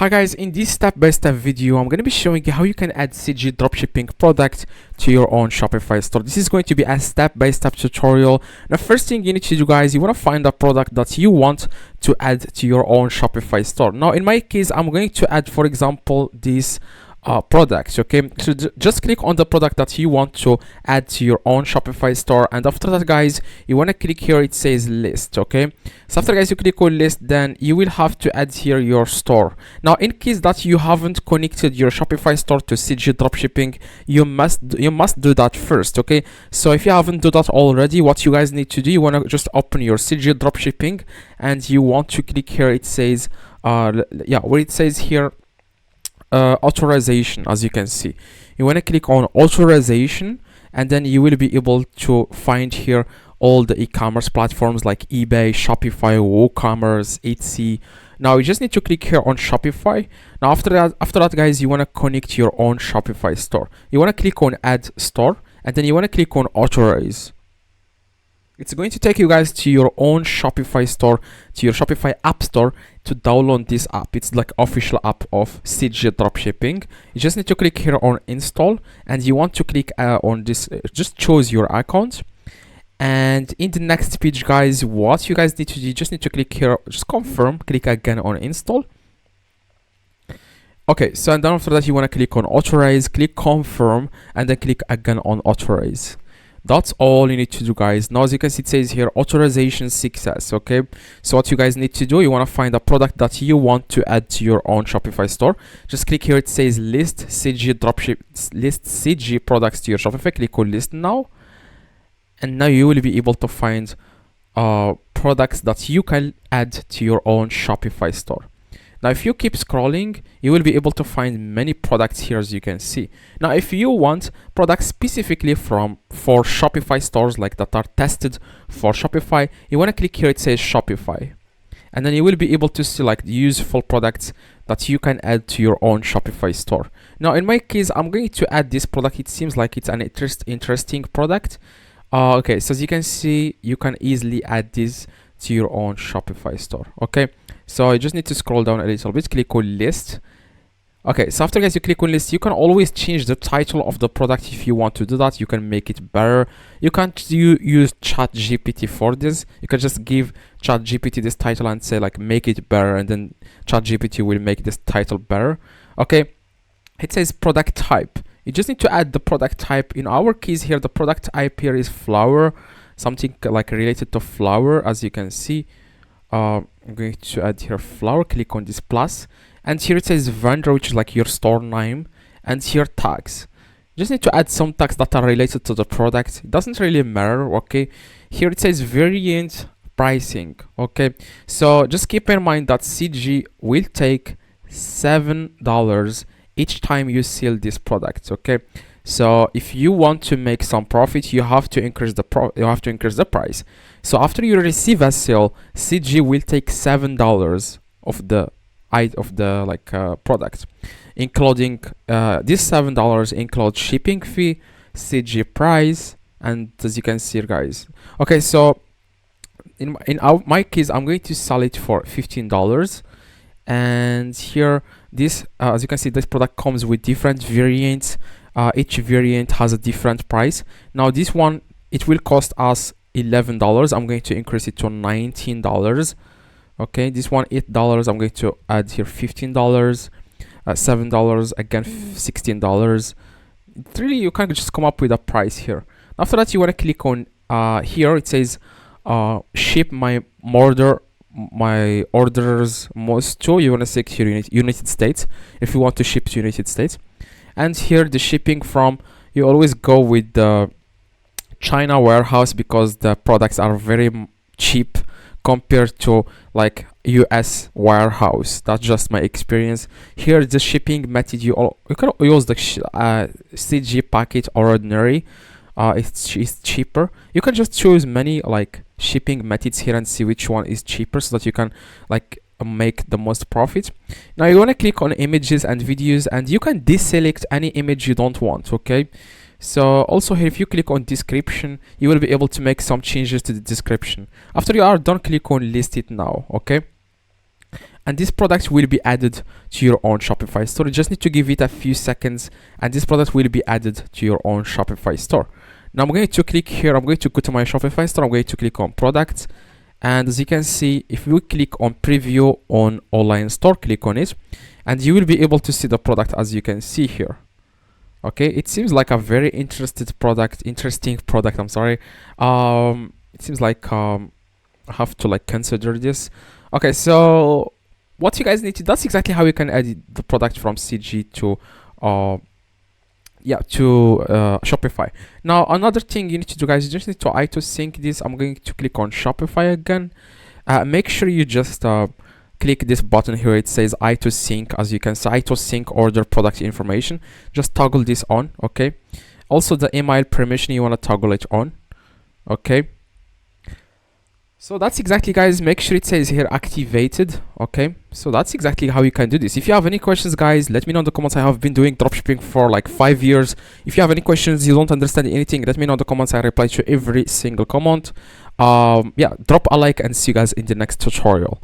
Hi guys, in this step-by-step video, I'm going to be showing you how you can add CJ Dropshipping product to your own Shopify store. This is going to be a step-by-step tutorial. The first thing you need to do, guys, you want to find a product that you want to add to your own Shopify store. Now, in my case, I'm going to add, for example, this products. Okay, so just click on the product that you want to add to your own Shopify store, and after that, guys, you want to click here. It says list. Okay, so after, guys, you click on list, then you will have to add here your store. Now, in case that you haven't connected your Shopify store to CJ Dropshipping, you must do that first. Okay, so if you haven't done that already, what you guys need to do, you want to just open your CJ Dropshipping, and you want to click here. It says where it says here authorization. As you can see, you want to click on authorization, and then you will be able to find here all the e-commerce platforms like eBay, Shopify, WooCommerce, Etsy. Now you just need to click here on Shopify. Now after that, guys, you want to connect your own Shopify store. You want to click on add store, and then you want to click on authorize. It's going to take you guys to your own Shopify store, to your Shopify app store, to download this app. It's like official app of CJ Dropshipping. You just need to click here on install, and you want to click on this, just choose your account. And in the next page, guys, what you guys need to do, you just need to click here, just confirm, click again on install. Okay, so and then after that, you want to click on authorize, click confirm, and then click again on authorize. That's all you need to do, guys. Now, as you can see, it says here authorization success. Okay, so what you guys need to do, you want to find a product that you want to add to your own Shopify store. Just click here. It says list CJ dropship, list CJ products to your Shopify. Click on list now, and now you will be able to find products that you can add to your own Shopify store. Now, if you keep scrolling, you will be able to find many products here, as you can see. Now, if you want products specifically for Shopify stores, like that are tested for Shopify, you want to click here. It says Shopify, and then you will be able to select useful products that you can add to your own Shopify store. Now, in my case, I'm going to add this product. It seems like it's an interesting product. Okay, so as you can see, you can easily add this to your own Shopify store. Okay, so you just need to scroll down a little bit, click on list. Okay, so after, guys, you click on list, you can always change the title of the product if you want to do that. You can make it better. You can't use ChatGPT for this. You can just give ChatGPT this title and say like make it better, and then ChatGPT will make this title better. Okay, it says product type. You just need to add the product type. In our case here, the product type here is flower, something like related to flower. As you can see, I'm going to add here flower. Click on this plus, and here it says vendor, which is like your store name, and here tags. You just need to add some tags that are related to the product. It doesn't really matter. Okay, here it says variant pricing. Okay, so just keep in mind that CJ will take $7 each time you sell this product. Okay, so if you want to make some profit, you have to increase the price. So after you receive a sale, CJ will take $7 of the product, including this $7 includes shipping fee, CJ price, and as you can see, guys. Okay, so in my case, I'm going to sell it for $15. And here, this as you can see, this product comes with different variants. Each variant has a different price. Now, this one, it will cost us $11. I'm going to increase it to $19. Okay, this one $8. I'm going to add here $15, $7 again, $16. Really, you can just come up with a price here. After that, you want to click on here. It says ship my orders most to. You want to select here United States if you want to ship to United States. And here the shipping from, you always go with the China warehouse because the products are very cheap compared to like US warehouse. That's just my experience. Here the shipping method, you can use the CJ package ordinary. It's cheaper. You can just choose many like shipping methods here and see which one is cheaper so that you can like make the most profit. Now you want to click on images and videos, and you can deselect any image you don't want. Okay, so also here, if you click on description, you will be able to make some changes to the description. After you are done, click on list it now. Okay, and this product will be added to your own Shopify store. You just need to give it a few seconds, and this product will be added to your own Shopify store. Now I'm going to click here. I'm going to go to my Shopify store. I'm going to click on products, and as you can see, if we click on preview on online store, click on it, and you will be able to see the product as you can see here. Okay, it seems like a very interesting product. I'm sorry. It seems like I have to like consider this. Okay, so what you guys need to, that's exactly how you can add the product from CG to Shopify. Now another thing you need to do, guys, you just need to auto sync this. I'm going to click on Shopify again. Make sure you just click this button here. It says auto sync. As you can see, auto sync order product information. Just toggle this on. Okay, also the email permission, you want to toggle it on. Okay, so that's exactly, guys, make sure it says here activated. Okay, so that's exactly how you can do this. If you have any questions, guys, let me know in the comments. I have been doing dropshipping for like 5 years. If you have any questions, you don't understand anything, let me know in the comments. I reply to every single comment. Yeah, drop a like and see you guys in the next tutorial.